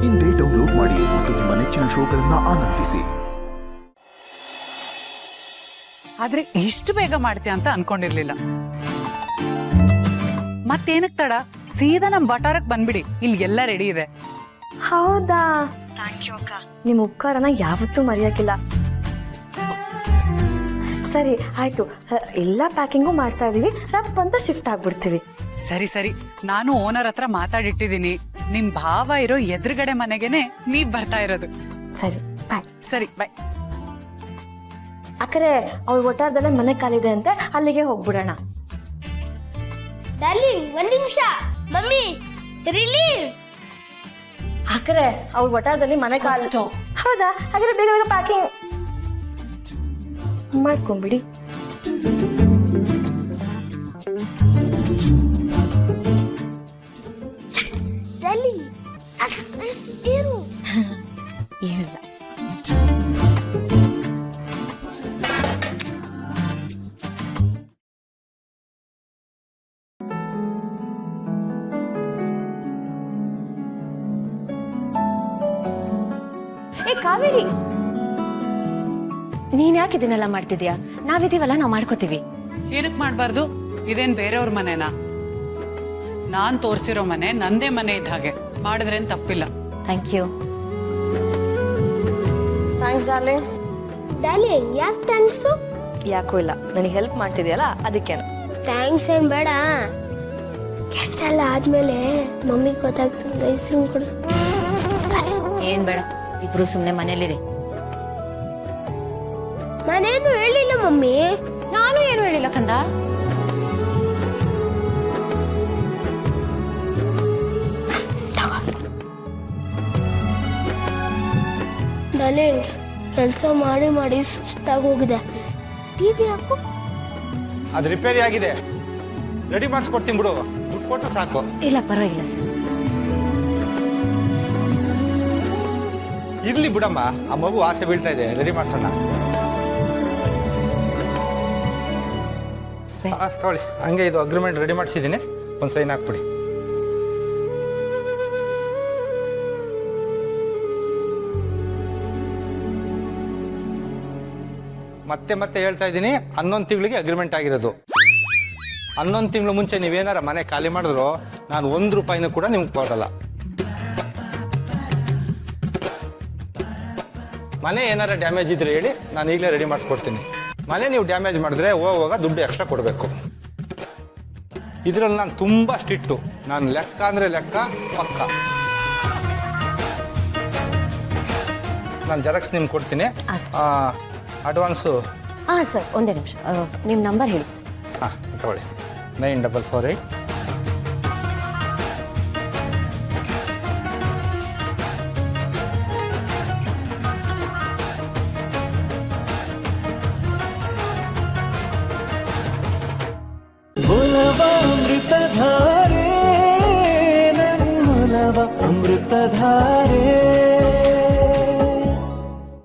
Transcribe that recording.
ಇಂದೇ ಡೌನ್ಲೋಡ್ ಮಾಡಿ ಮತ್ತು ನಿಮ್ಮ ನೆಚ್ಚಿನ ಶೋಗಳನ್ನ ಆನಂದಿಸಿ. ಆದ್ರೆ ಇಷ್ಟು ಬೇಗ ಮಾಡ್ತೀಯ ಅಂತ ಅನ್ಕೊಂಡಿರ್ಲಿಲ್ಲ. ಮತ್ತೇನಕ್ ತಡ, ಸೀದಾ ನಮ್ ವಟಾರಕ್ ಬಂದ್ಬಿಡಿ, ಇಲ್ಲಿ ಎಲ್ಲ ರೆಡಿ ಇದೆ. ಹೌದಾ? ಥ್ಯಾಂಕ್ ಯು ಅಕ್ಕ. ನಿಮ್ಮ ಉಪಕಾರನ ಯಾವತ್ತೂ ಮರೆಯೋಕಿಲ್ಲ. ಸರಿ ಆಯ್ತು, ಎಲ್ಲ ಪ್ಯಾಕಿಂಗು ಮಾಡ್ತಾ ಇದೀವಿ, ರಪ್ ಅಂತ ಶಿಫ್ಟ್ ಆಗ್ಬಿಡ್ತೀವಿ. ಸರಿ ಸರಿ, ನಾನು ಓನರ್ ಹತ್ರ ಮಾತಾಡಿಟ್ಟಿದ್ದೀನಿ. ನಿಮ್ ಭಾವ ಇರೋ ಎದುರುಗಡೆ ಮನೆಗೆನೆ ನೀವ್ ಬರ್ತಾ ಇರೋದು. ಸರಿ ಬಾಯ್. ಸರಿ ಬಾಯ್. ಅಕ್ಕರೆ ಅವ್ರ ಒಟ್ಟಾರದಲ್ಲೇ ಮನೆ ಕಾಲಿದೆ ಅಂತೆ, ಅಲ್ಲಿಗೆ ಹೋಗ್ಬಿಡೋಣ. ಡಾರ್ಲಿಂಗ್ ಒಂದ್ ನಿಮಿಷ, ಮಮ್ಮಿ ರಿಲೀಸ್. ಅಕ್ಕರೆ ಅವ್ರ ಒಟ್ಟಾರದಲ್ಲಿ ಮನೆ ಕಾಲು. ಹೌದಾ? ಹಾಗಾದ್ರೆ ಬೇಗ ಬೇಗ ಪ್ಯಾಕಿಂಗ್ ಮಾಡ್ಕೊಂಬಿಡಿ. ಡಾರ್ಲಿಂಗ್ ಏನು ಏನಿಲ್ಲ. ಏ ಕಾವೇರಿ, ನೀನ್ ಯಾಕೆ ಇದನ್ನೆಲ್ಲ ಮಾಡ್ತಿದ್ಯಾ? ನಾವಿದೀವಲ್ಲ, ನಾವು ಮಾಡ್ಕೋತೀವಿ. ಏನಕ್ ಮಾಡ್ಬಾರ್ದು? ಇದೇನ್ ಬೇರೆಯವ್ರ ಮನೆನಾ? ನಾನ್ ತೋರ್ಸಿರೋ ಮನೆ ನಂದೇ ಮನೆ ಇದ್ದ ಹಾಗೆ, ಮಾಡಿದ್ರೇನ್ ತಪ್ಪಿಲ್ಲ. Thank you. Thanks darling. Darling ಯಾಕೆ ಥ್ಯಾಂಕ್ಸು? ಯಾಕೂ ಇಲ್ಲ, ನನಗೆ ಹೆಲ್ಪ್ ಮಾಡ್ತಿದ್ಯಲ್ಲ ಅದಕ್ಕೇನು. ಥ್ಯಾಂಕ್ಸ್ ಏನ್ ಬೇಡ, ಕೆಲಸ ಎಲ್ಲ ಆದ್ಮೇಲೆ ಮಮ್ಮಿಗೆ ಗೊತ್ತಾಗ್ತದೆ, ಐಸ್ ಕ್ರೀಮ್ ಕೊಡಿಸು. ಏನ್ ಬೇಡ, ಇಬ್ರು ಸುಮ್ನೆ ಮನೇಲಿರಿ. ನಾನೇನು ಹೇಳಿಲ್ಲ ಮಮ್ಮಿ. ನಾನು ಏನು ಹೇಳಿಲ್ಲ ಕಂದ. ಡಾರ್ಲಿಂಗ್ ಕೆಲಸ ಮಾಡಿ ಮಾಡಿ ಸುಸ್ತಾಗಿ ಹೋಗಿದೆ, ಟಿವಿ ಹಾಕು. ಅದು ರಿಪೇರಿ ಆಗಿದೆ, ರೆಡಿ ಮಾಡಿಸ್ಕೊಡ್ತೀನಿ ಬಿಡು, ದುಡ್ಡು ಕೊಟ್ಟು ಸಾಕು. ಇಲ್ಲ ಪರವಾಗಿಲ್ಲ ಸರ್. ಇರ್ಲಿ ಬಿಡಮ್ಮ, ಆ ಮಗು ಆಸೆ ಬೀಳ್ತಾ ಇದೆ, ರೆಡಿ ಮಾಡ್ಸೋಣ. ತಗೊಳ್ಳಿ, ಹಂಗೆ ಇದು ಅಗ್ರಿಮೆಂಟ್ ರೆಡಿ ಮಾಡಿಸಿದ್ದೀನಿ, ಒಂದು ಸೈನ್ ಹಾಕ್ಬಿಡಿ. ಮತ್ತೆ ಮತ್ತೆ ಹೇಳ್ತಾ ಇದ್ದೀನಿ, 11 ತಿಂಗಳಿಗೆ ಅಗ್ರಿಮೆಂಟ್ ಆಗಿರೋದು. 11 ತಿಂಗಳು ಮುಂಚೆ ನೀವೇನಾರ ಮನೆ ಖಾಲಿ ಮಾಡಿದ್ರು ನಾನು 1 ರೂಪಾಯಿನೂ ಕೂಡ ನಿಮ್ಗೆ ಕೊಡಲ್ಲ. ಮನೆ ಏನಾರ ಡ್ಯಾಮೇಜ್ ಇದ್ರೆ ಹೇಳಿ, ನಾನು ಈಗಲೇ ರೆಡಿ ಮಾಡಿಸ್ಕೊಡ್ತೀನಿ. ಮನೆ ನೀವು ಡ್ಯಾಮೇಜ್ ಮಾಡಿದ್ರೆ ಹೋಗುವಾಗ ದುಡ್ಡು ಎಕ್ಸ್ಟ್ರಾ ಕೊಡಬೇಕು. ಇದರಲ್ಲಿ ನಾನು ತುಂಬ ಸ್ಟ್ರಿಕ್ಟು, ನಾನು ಲೆಕ್ಕ ಅಂದರೆ ಲೆಕ್ಕ ಪಕ್ಕ. ನಾನು ಜೆರಾಕ್ಸ್ ನಿಮ್ಗೆ ಕೊಡ್ತೀನಿ. ಅಡ್ವಾನ್ಸು ಹಾಂ ಸರ್, ಒಂದೇ ನಿಮಿಷ, ನಿಮ್ಮ ನಂಬರ್ ಹೇಳಿ ಸರ್. ಹಾಂ ತಗೊಳ್ಳಿ, 9448